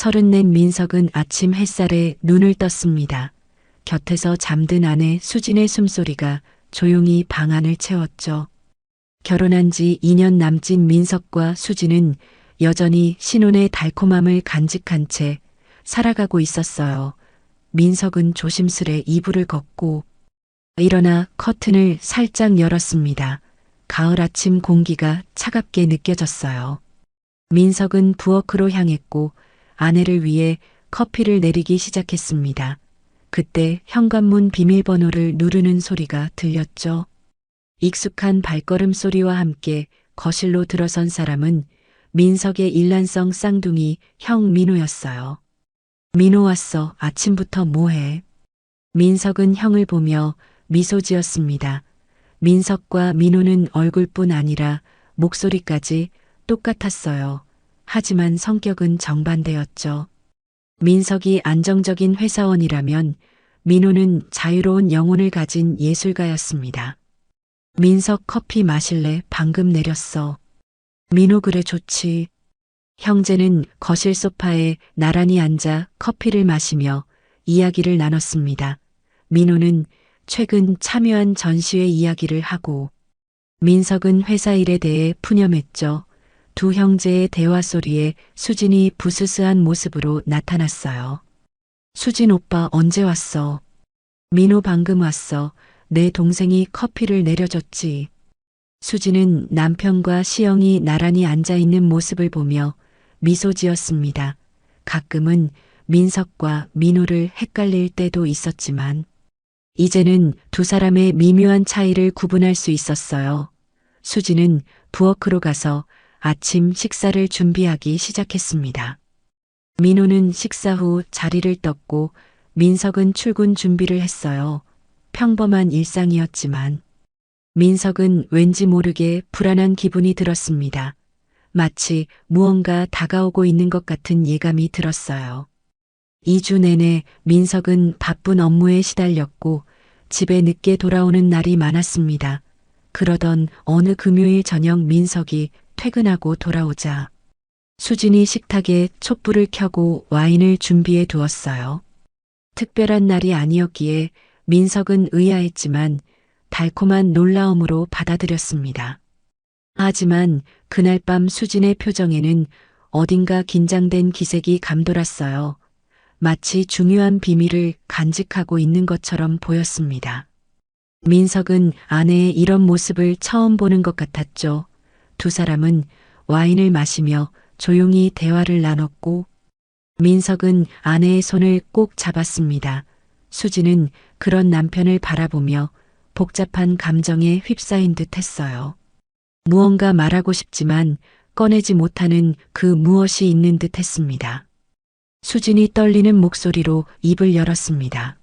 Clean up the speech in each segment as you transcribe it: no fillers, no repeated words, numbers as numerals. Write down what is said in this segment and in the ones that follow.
서른넷 민석은 아침 햇살에 눈을 떴습니다. 곁에서 잠든 아내 수진의 숨소리가 조용히 방 안을 채웠죠. 결혼한 지 2년 남짓 민석과 수진은 여전히 신혼의 달콤함을 간직한 채 살아가고 있었어요. 민석은 조심스레 이불을 걷고 일어나 커튼을 살짝 열었습니다. 가을 아침 공기가 차갑게 느껴졌어요. 민석은 부엌으로 향했고 아내를 위해 커피를 내리기 시작했습니다. 그때 현관문 비밀번호를 누르는 소리가 들렸죠. 익숙한 발걸음 소리와 함께 거실로 들어선 사람은 민석의 일란성 쌍둥이 형 민호였어요. 민호 왔어. 아침부터 뭐해? 민석은 형을 보며 미소 지었습니다. 민석과 민호는 얼굴뿐 아니라 목소리까지 똑같았어요. 하지만 성격은 정반대였죠. 민석이 안정적인 회사원이라면 민호는 자유로운 영혼을 가진 예술가였습니다. 민석 커피 마실래? 방금 내렸어. 민호 그래 좋지. 형제는 거실 소파에 나란히 앉아 커피를 마시며 이야기를 나눴습니다. 민호는 최근 참여한 전시회 이야기를 하고 민석은 회사 일에 대해 푸념했죠. 두 형제의 대화 소리에 수진이 부스스한 모습으로 나타났어요. 수진 오빠 언제 왔어? 민호 방금 왔어. 내 동생이 커피를 내려줬지. 수진은 남편과 시영이 나란히 앉아있는 모습을 보며 미소 지었습니다. 가끔은 민석과 민호를 헷갈릴 때도 있었지만 이제는 두 사람의 미묘한 차이를 구분할 수 있었어요. 수진은 부엌으로 가서 아침 식사를 준비하기 시작했습니다. 민호는 식사 후 자리를 떴고 민석은 출근 준비를 했어요. 평범한 일상이었지만 민석은 왠지 모르게 불안한 기분이 들었습니다. 마치 무언가 다가오고 있는 것 같은 예감이 들었어요. 2주 내내 민석은 바쁜 업무에 시달렸고 집에 늦게 돌아오는 날이 많았습니다. 그러던 어느 금요일 저녁 민석이 퇴근하고 돌아오자 수진이 식탁에 촛불을 켜고 와인을 준비해 두었어요. 특별한 날이 아니었기에 민석은 의아했지만 달콤한 놀라움으로 받아들였습니다. 하지만 그날 밤 수진의 표정에는 어딘가 긴장된 기색이 감돌았어요. 마치 중요한 비밀을 간직하고 있는 것처럼 보였습니다. 민석은 아내의 이런 모습을 처음 보는 것 같았죠. 두 사람은 와인을 마시며 조용히 대화를 나눴고 민석은 아내의 손을 꼭 잡았습니다. 수진은 그런 남편을 바라보며 복잡한 감정에 휩싸인 듯 했어요. 무언가 말하고 싶지만 꺼내지 못하는 그 무엇이 있는 듯 했습니다. 수진이 떨리는 목소리로 입을 열었습니다.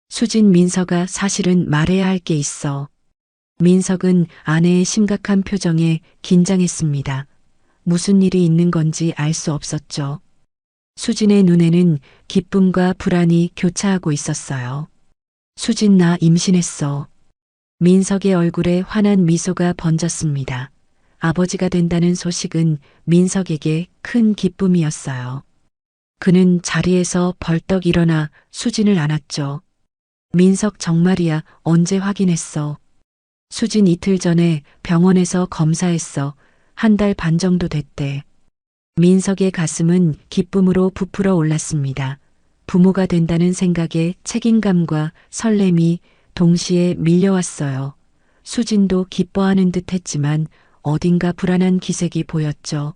수진 민석아 사실은 말해야 할 게 있어. 민석은 아내의 심각한 표정에 긴장했습니다. 무슨 일이 있는 건지 알 수 없었죠. 수진의 눈에는 기쁨과 불안이 교차하고 있었어요. 수진 나 임신했어. 민석의 얼굴에 환한 미소가 번졌습니다. 아버지가 된다는 소식은 민석에게 큰 기쁨이었어요. 그는 자리에서 벌떡 일어나 수진을 안았죠. 민석 정말이야. 언제 확인했어? 수진 이틀 전에 병원에서 검사했어. 한 달 반 정도 됐대. 민석의 가슴은 기쁨으로 부풀어 올랐습니다. 부모가 된다는 생각에 책임감과 설렘이 동시에 밀려왔어요. 수진도 기뻐하는 듯 했지만 어딘가 불안한 기색이 보였죠.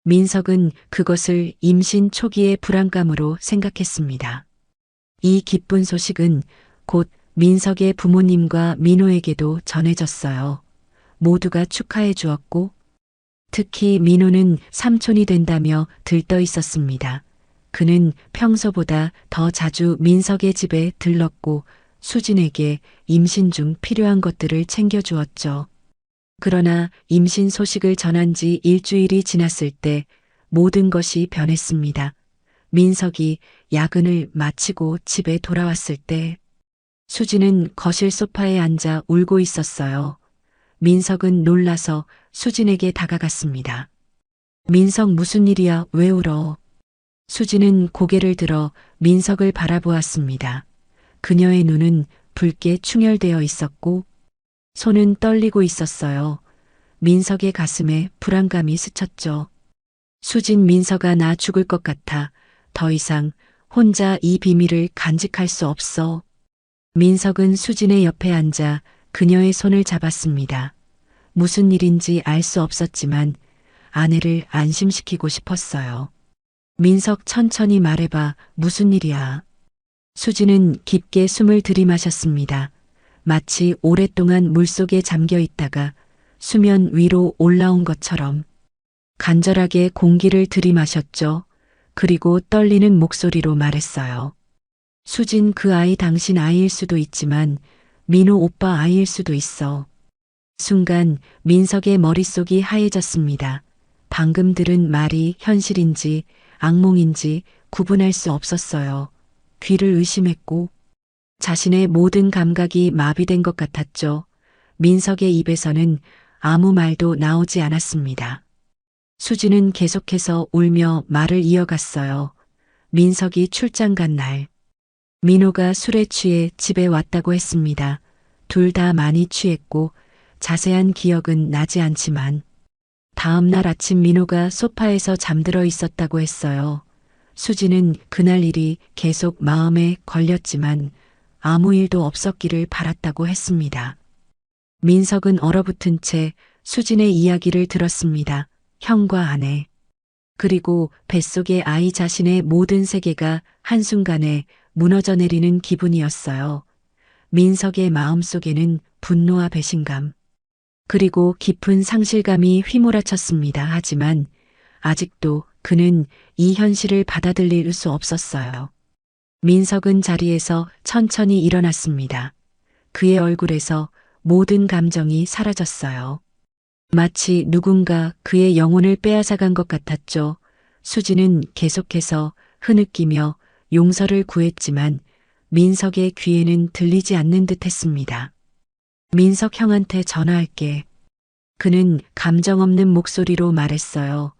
민석은 그것을 임신 초기의 불안감으로 생각했습니다. 이 기쁜 소식은 곧 민석의 부모님과 민호에게도 전해졌어요. 모두가 축하해 주었고 특히 민호는 삼촌이 된다며 들떠 있었습니다. 그는 평소보다 더 자주 민석의 집에 들렀고 수진에게 임신 중 필요한 것들을 챙겨주었죠. 그러나 임신 소식을 전한 지 일주일이 지났을 때 모든 것이 변했습니다. 민석이 야근을 마치고 집에 돌아왔을 때 수진은 거실 소파에 앉아 울고 있었어요. 민석은 놀라서 수진에게 다가갔습니다. 민석 무슨 일이야? 왜 울어? 수진은 고개를 들어 민석을 바라보았습니다. 그녀의 눈은 붉게 충혈되어 있었고 손은 떨리고 있었어요. 민석의 가슴에 불안감이 스쳤죠. 수진, 민석아, 나 죽을 것 같아. 더 이상 혼자 이 비밀을 간직할 수 없어. 민석은 수진의 옆에 앉아 그녀의 손을 잡았습니다. 무슨 일인지 알 수 없었지만 아내를 안심시키고 싶었어요. 민석, 천천히 말해봐. 무슨 일이야? 수진은 깊게 숨을 들이마셨습니다. 마치 오랫동안 물속에 잠겨 있다가 수면 위로 올라온 것처럼 간절하게 공기를 들이마셨죠. 그리고 떨리는 목소리로 말했어요. 수진, 그 아이 당신 아이일 수도 있지만 민호 오빠 아이일 수도 있어. 순간 민석의 머릿속이 하얘졌습니다. 방금 들은 말이 현실인지 악몽인지 구분할 수 없었어요. 귀를 의심했고 자신의 모든 감각이 마비된 것 같았죠. 민석의 입에서는 아무 말도 나오지 않았습니다. 수진은 계속해서 울며 말을 이어갔어요. 민석이 출장 간 날, 민호가 술에 취해 집에 왔다고 했습니다. 둘 다 많이 취했고 자세한 기억은 나지 않지만 다음 날 아침 민호가 소파에서 잠들어 있었다고 했어요. 수진은 그날 일이 계속 마음에 걸렸지만 아무 일도 없었기를 바랐다고 했습니다. 민석은 얼어붙은 채 수진의 이야기를 들었습니다. 형과 아내, 그리고 뱃속의 아이, 자신의 모든 세계가 한순간에 무너져 내리는 기분이었어요. 민석의 마음속에는 분노와 배신감, 그리고 깊은 상실감이 휘몰아쳤습니다. 하지만 아직도 그는 이 현실을 받아들일 수 없었어요. 민석은 자리에서 천천히 일어났습니다. 그의 얼굴에서 모든 감정이 사라졌어요. 마치 누군가 그의 영혼을 빼앗아간 것 같았죠. 수진은 계속해서 흐느끼며 용서를 구했지만 민석의 귀에는 들리지 않는 듯 했습니다. 민석, 형한테 전화할게. 그는 감정 없는 목소리로 말했어요.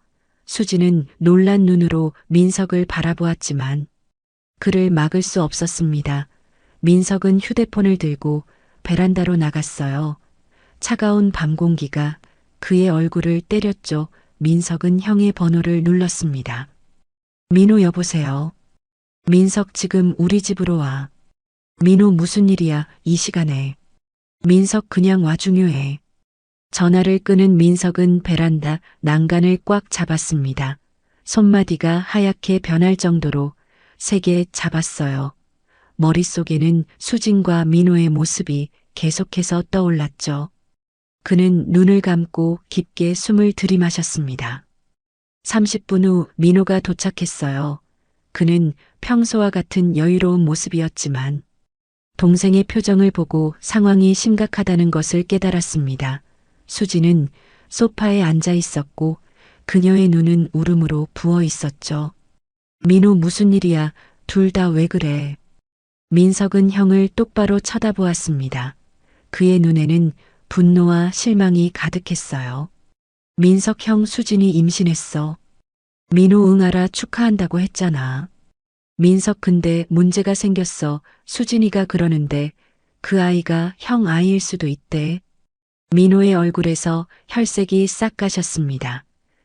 수진은 놀란 눈으로 민석을 바라보았지만 그를 막을 수 없었습니다. 민석은 휴대폰을 들고 베란다로 나갔어요. 차가운 밤 공기가 그의 얼굴을 때렸죠. 민석은 형의 번호를 눌렀습니다. 민호, 여보세요. 민석, 지금 우리 집으로 와. 민호, 무슨 일이야, 이 시간에. 민석, 그냥 와, 중요해. 전화를 끄는 민석은 베란다 난간을 꽉 잡았습니다. 손마디가 하얗게 변할 정도로 세게 잡았어요. 머릿속에는 수진과 민호의 모습이 계속해서 떠올랐죠. 그는 눈을 감고 깊게 숨을 들이마셨습니다. 30분 후 민호가 도착했어요. 그는 평소와 같은 여유로운 모습이었지만 동생의 표정을 보고 상황이 심각하다는 것을 깨달았습니다. 수진은 소파에 앉아 있었고 그녀의 눈은 울음으로 부어 있었죠. 민호, 무슨 일이야? 둘 다 왜 그래? 민석은 형을 똑바로 쳐다보았습니다. 그의 눈에는 분노와 실망이 가득했어요. 민석, 형, 수진이 임신했어. 민호, 응, 알아, 축하한다고 했잖아. 민석, 근데 문제가 생겼어. 수진이가 그러는데 그 아이가 형 아이일 수도 있대. 민호의 얼굴에서 혈색이 싹 가셨습니다.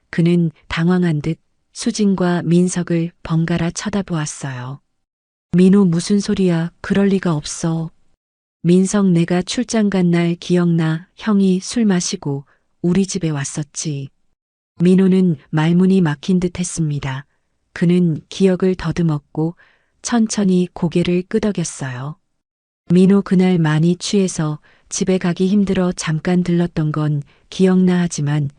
그는 당황한 듯 수진과 민석을 번갈아 쳐다보았어요. 민호, 무슨 소리야? 그럴 리가 없어. 민석, 내가 출장 간 날 기억나? 형이 술 마시고 우리 집에 왔었지. 민호는 말문이 막힌 듯 했습니다. 그는 기억을 더듬었고 천천히 고개를 끄덕였어요. 민호, 그날 많이 취해서 집에 가기 힘들어 잠깐 들렀던 건 기억나. 하지만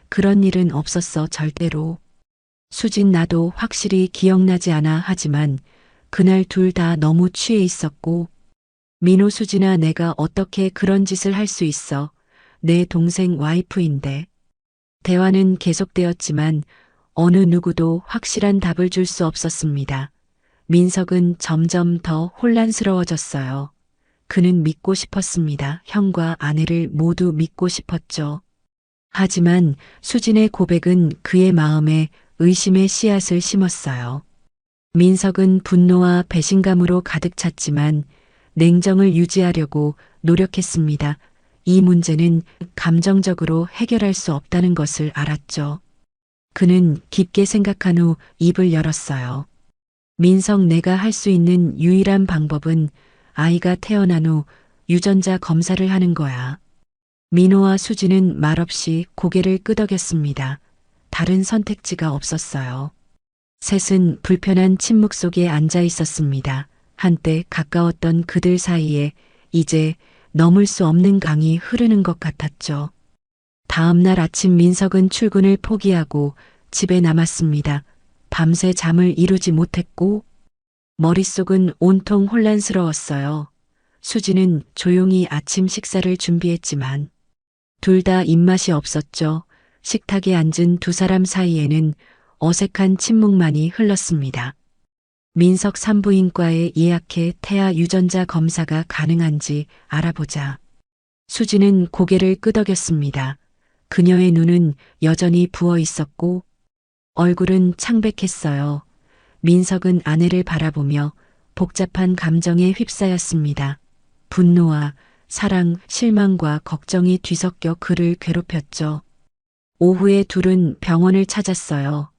그런 일은 없었어, 절대로. 수진, 나도 확실히 기억나지 않아. 하지만 그날 둘 다 너무 취해 있었고. 민호, 수진아, 내가 어떻게 그런 짓을 할 수 있어. 내 동생 와이프인데. 대화는 계속되었지만 어느 누구도 확실한 답을 줄 수 없었습니다. 민석은 점점 더 혼란스러워졌어요. 그는 믿고 싶었습니다. 형과 아내를 모두 믿고 싶었죠. 하지만 수진의 고백은 그의 마음에 의심의 씨앗을 심었어요. 민석은 분노와 배신감으로 가득 찼지만 냉정을 유지하려고 노력했습니다. 이 문제는 감정적으로 해결할 수 없다는 것을 알았죠. 그는 깊게 생각한 후 입을 열었어요. 민석, 내가 할 수 있는 유일한 방법은 아이가 태어난 후 유전자 검사를 하는 거야. 민호와 수지는 말없이 고개를 끄덕였습니다. 다른 선택지가 없었어요. 셋은 불편한 침묵 속에 앉아 있었습니다. 한때 가까웠던 그들 사이에 이제 넘을 수 없는 강이 흐르는 것 같았죠. 다음 날 아침 민석은 출근을 포기하고 집에 남았습니다. 밤새 잠을 이루지 못했고 머릿속은 온통 혼란스러웠어요. 수지는 조용히 아침 식사를 준비했지만 둘 다 입맛이 없었죠. 식탁에 앉은 두 사람 사이에는 어색한 침묵만이 흘렀습니다. 민석 산부인과에 예약해 태아 유전자 검사가 가능한지 알아보자. 수지는 고개를 끄덕였습니다. 그녀의 눈은 여전히 부어 있었고 얼굴은 창백했어요. 민석은 아내를 바라보며 복잡한 감정에 휩싸였습니다. 분노와 사랑, 실망과 걱정이 뒤섞여 그를 괴롭혔죠. 오후에 둘은 병원을 찾았어요.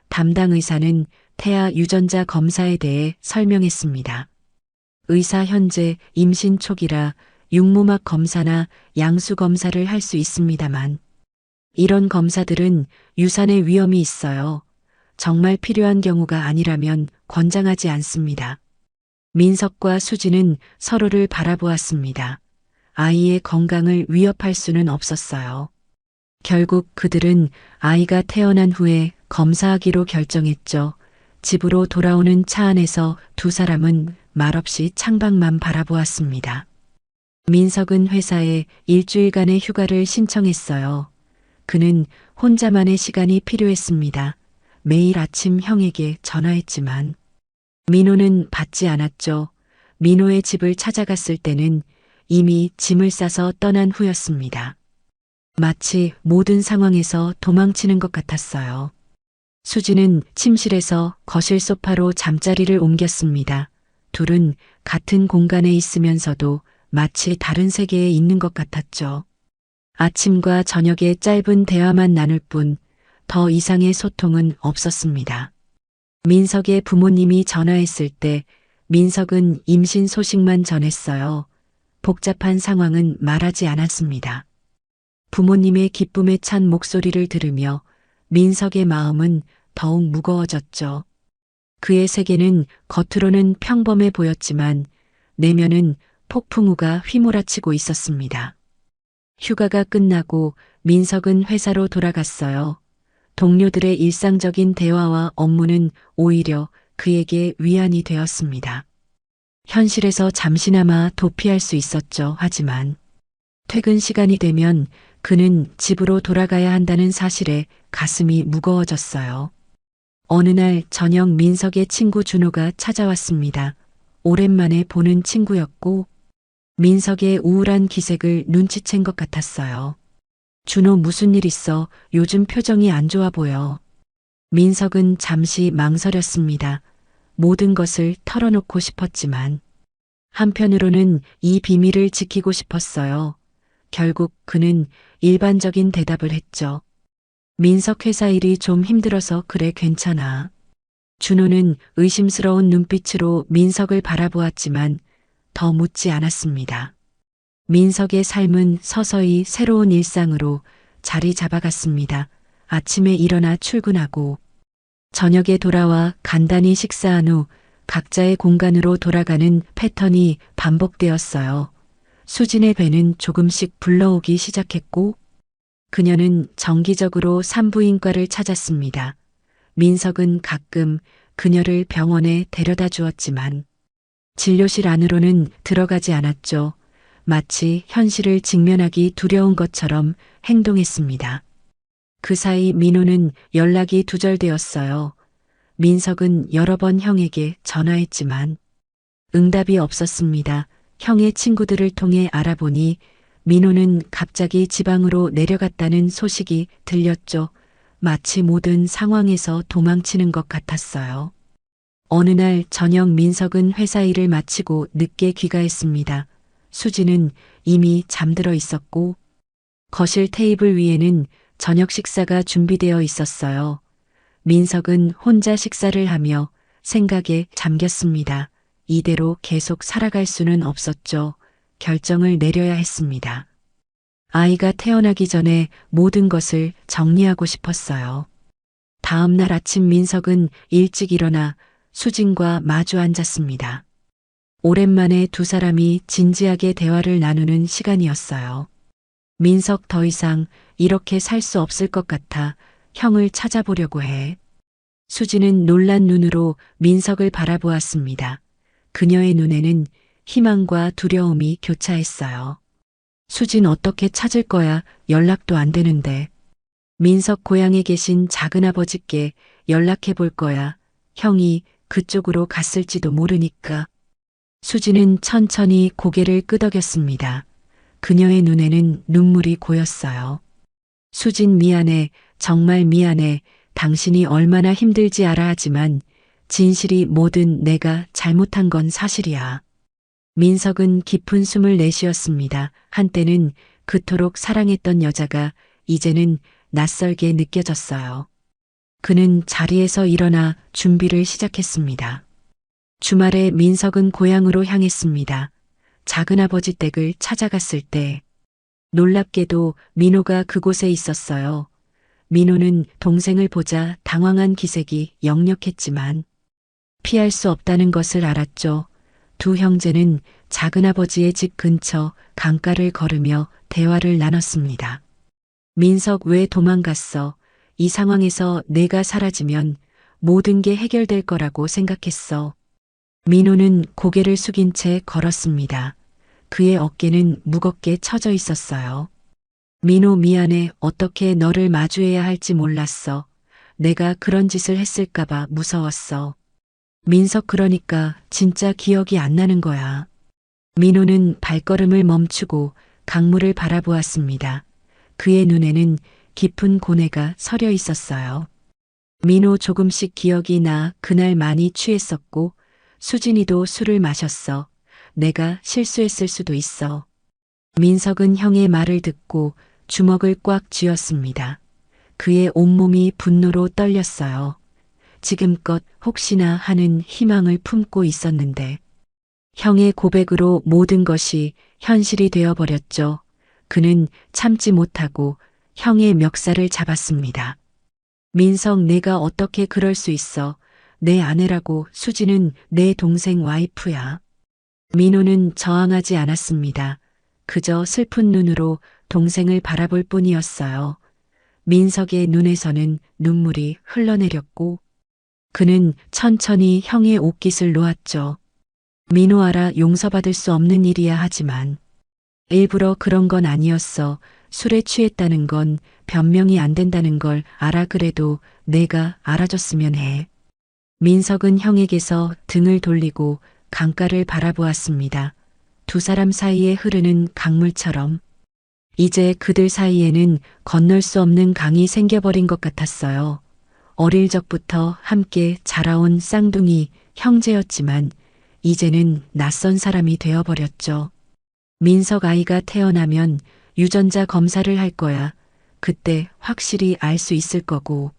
담당 의사는 태아 유전자 검사에 대해 설명했습니다. 의사, 현재 임신 초기라 육모막 검사나 양수 검사를 할 수 있습니다만 이런 검사들은 유산의 위험이 있어요. 정말 필요한 경우가 아니라면 권장하지 않습니다. 민석과 수지는 서로를 바라보았습니다. 아이의 건강을 위협할 수는 없었어요. 결국 그들은 아이가 태어난 후에 검사하기로 결정했죠. 집으로 돌아오는 차 안에서 두 사람은 말없이 창밖만 바라보았습니다. 민석은 회사에 일주일간의 휴가를 신청했어요. 그는 혼자만의 시간이 필요했습니다. 매일 아침 형에게 전화했지만 민호는 받지 않았죠. 민호의 집을 찾아갔을 때는 이미 짐을 싸서 떠난 후였습니다. 마치 모든 상황에서 도망치는 것 같았어요. 수지는 침실에서 거실 소파로 잠자리를 옮겼습니다. 둘은 같은 공간에 있으면서도 마치 다른 세계에 있는 것 같았죠. 아침과 저녁에 짧은 대화만 나눌 뿐 더 이상의 소통은 없었습니다. 민석의 부모님이 전화했을 때 민석은 임신 소식만 전했어요. 복잡한 상황은 말하지 않았습니다. 부모님의 기쁨에 찬 목소리를 들으며 민석의 마음은 더욱 무거워졌죠. 그의 세계는 겉으로는 평범해 보였지만 내면은 폭풍우가 휘몰아치고 있었습니다. 휴가가 끝나고 민석은 회사로 돌아갔어요. 동료들의 일상적인 대화와 업무는 오히려 그에게 위안이 되었습니다. 현실에서 잠시나마 도피할 수 있었죠. 하지만 퇴근 시간이 되면 그는 집으로 돌아가야 한다는 사실에 가슴이 무거워졌어요. 어느 날 저녁 민석의 친구 준호가 찾아왔습니다. 오랜만에 보는 친구였고 민석의 우울한 기색을 눈치챈 것 같았어요. 준호, 무슨 일 있어? 요즘 표정이 안 좋아 보여. 민석은 잠시 망설였습니다. 모든 것을 털어놓고 싶었지만 한편으로는 이 비밀을 지키고 싶었어요. 결국 그는 일반적인 대답을 했죠. 민석, 회사 일이 좀 힘들어서 그래. 괜찮아. 준호는 의심스러운 눈빛으로 민석을 바라보았지만 더 묻지 않았습니다. 민석의 삶은 서서히 새로운 일상으로 자리 잡아갔습니다. 아침에 일어나 출근하고 저녁에 돌아와 간단히 식사한 후 각자의 공간으로 돌아가는 패턴이 반복되었어요. 수진의 배는 조금씩 불러오기 시작했고 그녀는 정기적으로 산부인과를 찾았습니다. 민석은 가끔 그녀를 병원에 데려다 주었지만 진료실 안으로는 들어가지 않았죠. 마치 현실을 직면하기 두려운 것처럼 행동했습니다. 그 사이 민호는 연락이 두절되었어요. 민석은 여러 번 형에게 전화했지만 응답이 없었습니다. 형의 친구들을 통해 알아보니 민호는 갑자기 지방으로 내려갔다는 소식이 들렸죠. 마치 모든 상황에서 도망치는 것 같았어요. 어느 날 저녁 민석은 회사 일을 마치고 늦게 귀가했습니다. 수지는 이미 잠들어 있었고 거실 테이블 위에는 저녁 식사가 준비되어 있었어요. 민석은 혼자 식사를 하며 생각에 잠겼습니다. 이대로 계속 살아갈 수는 없었죠. 결정을 내려야 했습니다. 아이가 태어나기 전에 모든 것을 정리하고 싶었어요. 다음 날 아침 민석은 일찍 일어나 수진과 마주 앉았습니다. 오랜만에 두 사람이 진지하게 대화를 나누는 시간이었어요. 민석 더 이상 이렇게 살 수 없을 것 같아 형을 찾아보려고 해. 수지는 놀란 눈으로 민석을 바라보았습니다. 그녀의 눈에는 희망과 두려움이 교차했어요. 수진 어떻게 찾을 거야? 연락도 안 되는데. 민석 고향에 계신 작은아버지께 연락해 볼 거야. 형이 그쪽으로 갔을지도 모르니까. 수지는 천천히 고개를 끄덕였습니다. 그녀의 눈에는 눈물이 고였어요. 수진 미안해, 정말 미안해. 당신이 얼마나 힘들지 알아 하지만 진실이 뭐든 내가 잘못한 건 사실이야. 민석은 깊은 숨을 내쉬었습니다. 한때는 그토록 사랑했던 여자가 이제는 낯설게 느껴졌어요. 그는 자리에서 일어나 준비를 시작했습니다. 주말에 민석은 고향으로 향했습니다. 작은아버지 댁을 찾아갔을 때 놀랍게도 민호가 그곳에 있었어요. 민호는 동생을 보자 당황한 기색이 역력했지만 피할 수 없다는 것을 알았죠. 두 형제는 작은아버지의 집 근처 강가를 걸으며 대화를 나눴습니다. 민석 왜 도망갔어? 이 상황에서 내가 사라지면 모든 게 해결될 거라고 생각했어. 민호는 고개를 숙인 채 걸었습니다. 그의 어깨는 무겁게 처져 있었어요. 민호 미안해. 어떻게 너를 마주해야 할지 몰랐어. 내가 그런 짓을 했을까봐 무서웠어. 민석 그러니까 진짜 기억이 안 나는 거야. 민호는 발걸음을 멈추고 강물을 바라보았습니다. 그의 눈에는 깊은 고뇌가 서려 있었어요. 민호 조금씩 기억이 나. 그날 많이 취했었고 수진이도 술을 마셨어. 내가 실수했을 수도 있어. 민석은 형의 말을 듣고 주먹을 꽉 쥐었습니다. 그의 온몸이 분노로 떨렸어요. 지금껏 혹시나 하는 희망을 품고 있었는데 형의 고백으로 모든 것이 현실이 되어버렸죠. 그는 참지 못하고 형의 멱살을 잡았습니다. 민석 내가 어떻게 그럴 수 있어. 내 아내라고. 수지는 내 동생 와이프야. 민호는 저항하지 않았습니다. 그저 슬픈 눈으로 동생을 바라볼 뿐이었어요. 민석의 눈에서는 눈물이 흘러내렸고 그는 천천히 형의 옷깃을 놓았죠. 민호 알아. 용서받을 수 없는 일이야 하지만 일부러 그런 건 아니었어. 술에 취했다는 건 변명이 안 된다는 걸 알아. 그래도 내가 알아줬으면 해. 민석은 형에게서 등을 돌리고 강가를 바라보았습니다. 두 사람 사이에 흐르는 강물처럼 이제 그들 사이에는 건널 수 없는 강이 생겨버린 것 같았어요. 어릴 적부터 함께 자라온 쌍둥이 형제였지만 이제는 낯선 사람이 되어버렸죠. 민석 아이가 태어나면 유전자 검사를 할 거야. 그때 확실히 알 수 있을 거고.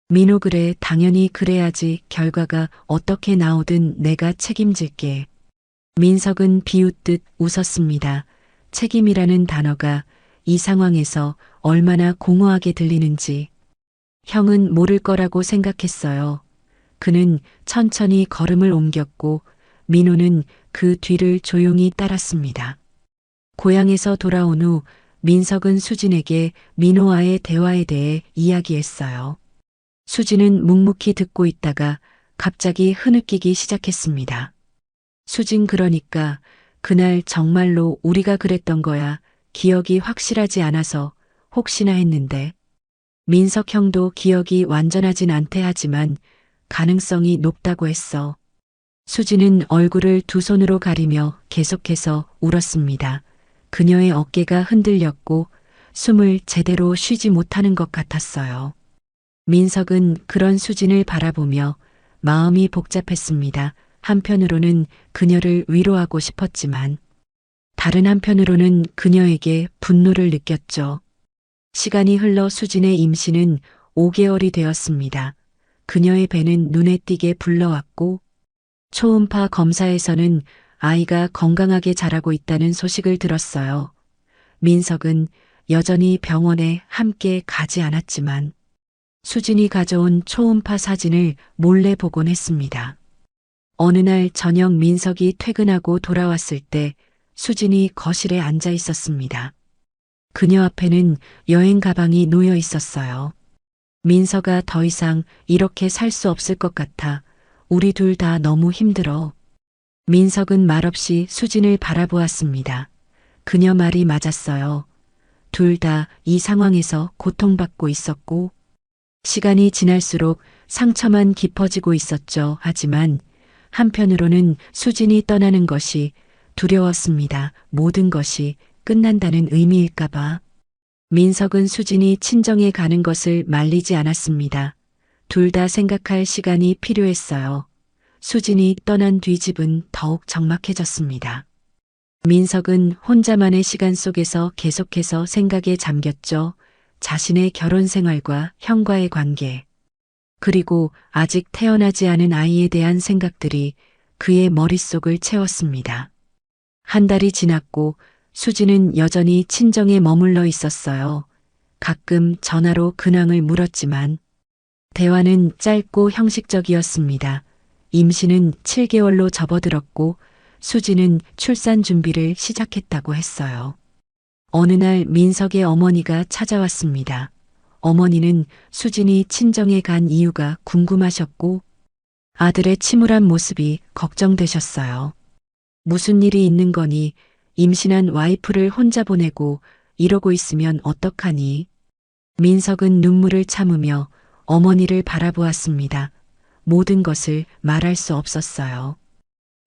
민호 그래. 당연히 그래야지. 결과가 어떻게 나오든 내가 책임질게. 민석은 비웃듯 웃었습니다. 책임이라는 단어가 이 상황에서 얼마나 공허하게 들리는지. 형은 모를 거라고 생각했어요. 그는 천천히 걸음을 옮겼고 민호는 그 뒤를 조용히 따랐습니다. 고향에서 돌아온 후 민석은 수진에게 민호와의 대화에 대해 이야기했어요. 수진은 묵묵히 듣고 있다가 갑자기 흐느끼기 시작했습니다. 수진 그러니까 그날 정말로 우리가 그랬던 거야. 기억이 확실하지 않아서 혹시나 했는데. 민석 형도 기억이 완전하진 않대 하지만 가능성이 높다고 했어. 수진은 얼굴을 두 손으로 가리며 계속해서 울었습니다. 그녀의 어깨가 흔들렸고 숨을 제대로 쉬지 못하는 것 같았어요. 민석은 그런 수진을 바라보며 마음이 복잡했습니다. 한편으로는 그녀를 위로하고 싶었지만 다른 한편으로는 그녀에게 분노를 느꼈죠. 시간이 흘러 수진의 임신은 5개월이 되었습니다. 그녀의 배는 눈에 띄게 불러왔고 초음파 검사에서는 아이가 건강하게 자라고 있다는 소식을 들었어요. 민석은 여전히 병원에 함께 가지 않았지만 수진이 가져온 초음파 사진을 몰래 보곤 했습니다. 어느 날 저녁 민석이 퇴근하고 돌아왔을 때 수진이 거실에 앉아 있었습니다. 그녀 앞에는 여행 가방이 놓여 있었어요. 민석아, 더 이상 이렇게 살 수 없을 것 같아. 우리 둘 다 너무 힘들어. 민석은 말없이 수진을 바라보았습니다. 그녀 말이 맞았어요. 둘 다 이 상황에서 고통받고 있었고 시간이 지날수록 상처만 깊어지고 있었죠. 하지만 한편으로는 수진이 떠나는 것이 두려웠습니다. 모든 것이 끝난다는 의미일까봐. 민석은 수진이 친정에 가는 것을 말리지 않았습니다. 둘 다 생각할 시간이 필요했어요. 수진이 떠난 뒤 집은 더욱 적막해졌습니다. 민석은 혼자만의 시간 속에서 계속해서 생각에 잠겼죠. 자신의 결혼 생활과 형과의 관계, 그리고 아직 태어나지 않은 아이에 대한 생각들이 그의 머릿속을 채웠습니다. 한 달이 지났고 수진은 여전히 친정에 머물러 있었어요. 가끔 전화로 근황을 물었지만 대화는 짧고 형식적이었습니다. 임신은 7개월로 접어들었고 수진은 출산 준비를 시작했다고 했어요. 어느 날 민석의 어머니가 찾아왔습니다. 어머니는 수진이 친정에 간 이유가 궁금하셨고 아들의 침울한 모습이 걱정되셨어요. 무슨 일이 있는 거니? 임신한 와이프를 혼자 보내고 이러고 있으면 어떡하니? 민석은 눈물을 참으며 어머니를 바라보았습니다. 모든 것을 말할 수 없었어요.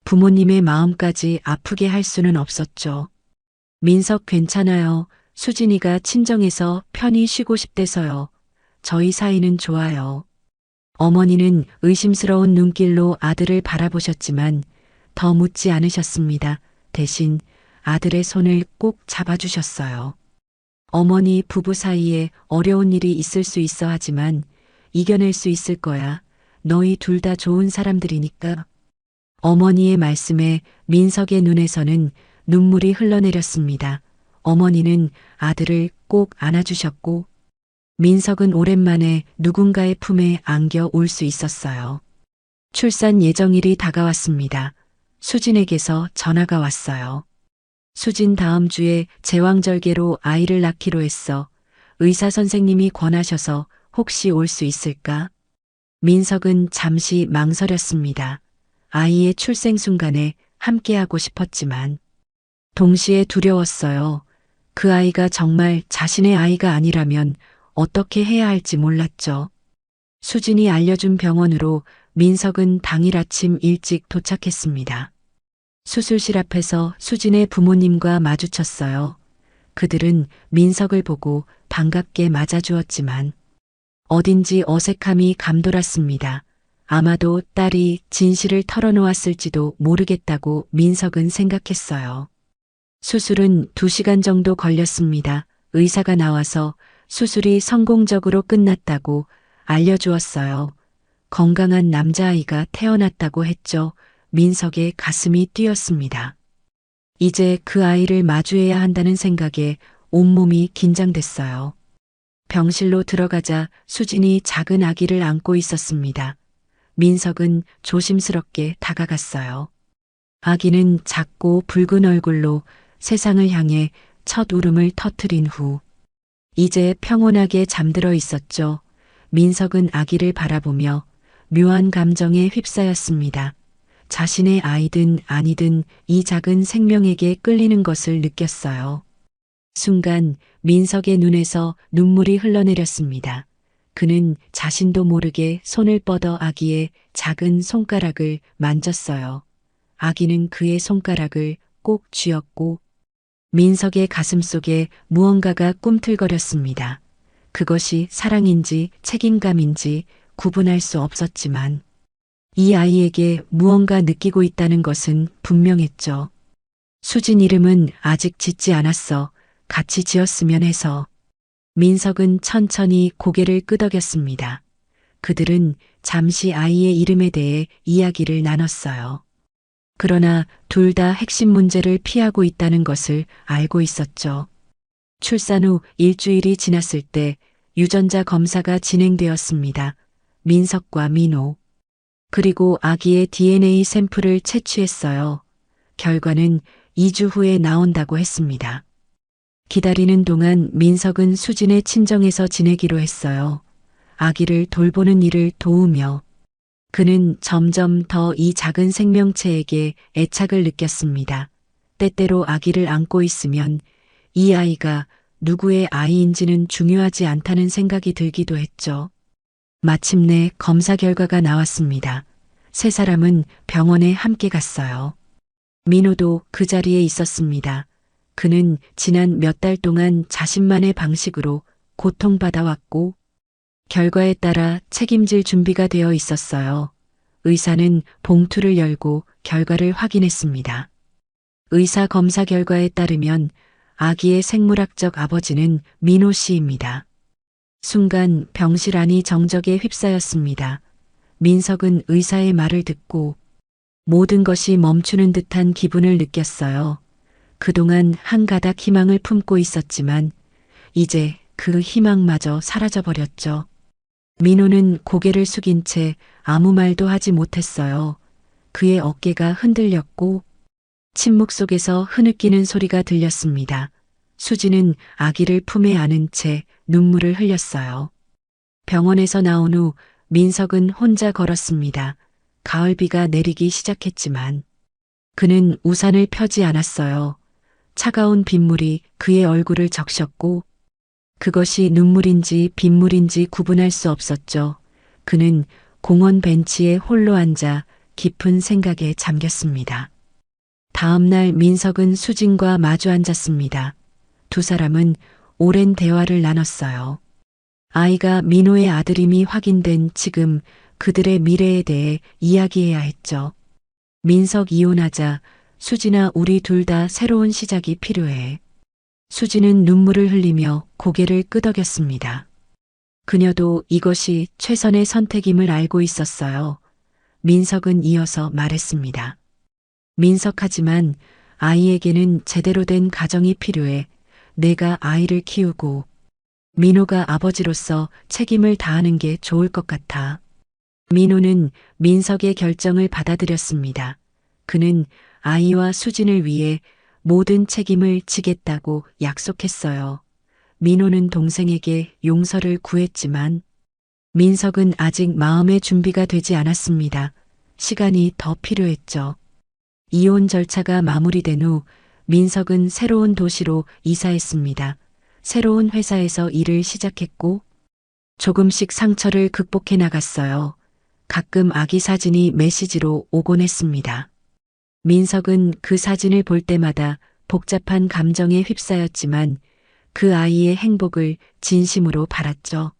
부모님의 마음까지 아프게 할 수는 없었죠. 민석 괜찮아요. 수진이가 친정에서 편히 쉬고 싶대서요. 저희 사이는 좋아요. 어머니는 의심스러운 눈길로 아들을 바라보셨지만 더 묻지 않으셨습니다. 대신 아들의 손을 꼭 잡아주셨어요. 어머니 부부 사이에 어려운 일이 있을 수 있어 하지만 이겨낼 수 있을 거야. 너희 둘 다 좋은 사람들이니까. 어머니의 말씀에 민석의 눈에서는 눈물이 흘러내렸습니다. 어머니는 아들을 꼭 안아주셨고 민석은 오랜만에 누군가의 품에 안겨 올 수 있었어요. 출산 예정일이 다가왔습니다. 수진에게서 전화가 왔어요. 수진 다음 주에 제왕절개로 아이를 낳기로 했어. 의사 선생님이 권하셔서 혹시 올 수 있을까? 민석은 잠시 망설였습니다. 아이의 출생 순간에 함께하고 싶었지만 동시에 두려웠어요. 그 아이가 정말 자신의 아이가 아니라면 어떻게 해야 할지 몰랐죠. 수진이 알려준 병원으로 민석은 당일 아침 일찍 도착했습니다. 수술실 앞에서 수진의 부모님과 마주쳤어요. 그들은 민석을 보고 반갑게 맞아주었지만 어딘지 어색함이 감돌았습니다. 아마도 딸이 진실을 털어놓았을지도 모르겠다고 민석은 생각했어요. 수술은 2시간 정도 걸렸습니다. 의사가 나와서 수술이 성공적으로 끝났다고 알려주었어요. 건강한 남자아이가 태어났다고 했죠. 민석의 가슴이 뛰었습니다. 이제 그 아이를 마주해야 한다는 생각에 온몸이 긴장됐어요. 병실로 들어가자 수진이 작은 아기를 안고 있었습니다. 민석은 조심스럽게 다가갔어요. 아기는 작고 붉은 얼굴로 세상을 향해 첫 울음을 터뜨린 후 이제 평온하게 잠들어 있었죠. 민석은 아기를 바라보며 묘한 감정에 휩싸였습니다. 자신의 아이든 아니든 이 작은 생명에게 끌리는 것을 느꼈어요. 순간 민석의 눈에서 눈물이 흘러내렸습니다. 그는 자신도 모르게 손을 뻗어 아기의 작은 손가락을 만졌어요. 아기는 그의 손가락을 꼭 쥐었고 민석의 가슴 속에 무언가가 꿈틀거렸습니다. 그것이 사랑인지 책임감인지 구분할 수 없었지만 이 아이에게 무언가 느끼고 있다는 것은 분명했죠. 수진 이름은 아직 짓지 않았어. 같이 지었으면 해서. 민석은 천천히 고개를 끄덕였습니다. 그들은 잠시 아이의 이름에 대해 이야기를 나눴어요. 그러나 둘 다 핵심 문제를 피하고 있다는 것을 알고 있었죠. 출산 후 일주일이 지났을 때 유전자 검사가 진행되었습니다. 민석과 민호. 그리고 아기의 DNA 샘플을 채취했어요. 결과는 2주 후에 나온다고 했습니다. 기다리는 동안 민석은 수진의 친정에서 지내기로 했어요. 아기를 돌보는 일을 도우며 그는 점점 더 이 작은 생명체에게 애착을 느꼈습니다. 때때로 아기를 안고 있으면 이 아이가 누구의 아이인지는 중요하지 않다는 생각이 들기도 했죠. 마침내 검사 결과가 나왔습니다. 세 사람은 병원에 함께 갔어요. 민호도 그 자리에 있었습니다. 그는 지난 몇 달 동안 자신만의 방식으로 고통받아 왔고 결과에 따라 책임질 준비가 되어 있었어요. 의사는 봉투를 열고 결과를 확인했습니다. 의사 검사 결과에 따르면 아기의 생물학적 아버지는 민호 씨입니다. 순간 병실 안이 정적에 휩싸였습니다. 민석은 의사의 말을 듣고 모든 것이 멈추는 듯한 기분을 느꼈어요. 그동안 한 가닥 희망을 품고 있었지만 이제 그 희망마저 사라져버렸죠. 민호는 고개를 숙인 채 아무 말도 하지 못했어요. 그의 어깨가 흔들렸고 침묵 속에서 흐느끼는 소리가 들렸습니다. 수지는 아기를 품에 안은 채 눈물을 흘렸어요. 병원에서 나온 후 민석은 혼자 걸었습니다. 가을비가 내리기 시작했지만 그는 우산을 펴지 않았어요. 차가운 빗물이 그의 얼굴을 적셨고 그것이 눈물인지 빗물인지 구분할 수 없었죠. 그는 공원 벤치에 홀로 앉아 깊은 생각에 잠겼습니다. 다음 날 민석은 수진과 마주 앉았습니다. 두 사람은 오랜 대화를 나눴어요. 아이가 민호의 아들임이 확인된 지금 그들의 미래에 대해 이야기해야 했죠. 민석 이혼하자 수진아 우리 둘 다 새로운 시작이 필요해. 수진은 눈물을 흘리며 고개를 끄덕였습니다. 그녀도 이것이 최선의 선택임을 알고 있었어요. 민석은 이어서 말했습니다. 민석하지만 아이에게는 제대로 된 가정이 필요해. 내가 아이를 키우고 민호가 아버지로서 책임을 다하는 게 좋을 것 같아. 민호는 민석의 결정을 받아들였습니다. 그는 아이와 수진을 위해 모든 책임을 지겠다고 약속했어요. 민호는 동생에게 용서를 구했지만 민석은 아직 마음의 준비가 되지 않았습니다. 시간이 더 필요했죠. 이혼 절차가 마무리된 후 민석은 새로운 도시로 이사했습니다. 새로운 회사에서 일을 시작했고 조금씩 상처를 극복해 나갔어요. 가끔 아기 사진이 메시지로 오곤 했습니다. 민석은 그 사진을 볼 때마다 복잡한 감정에 휩싸였지만 그 아이의 행복을 진심으로 바랐죠.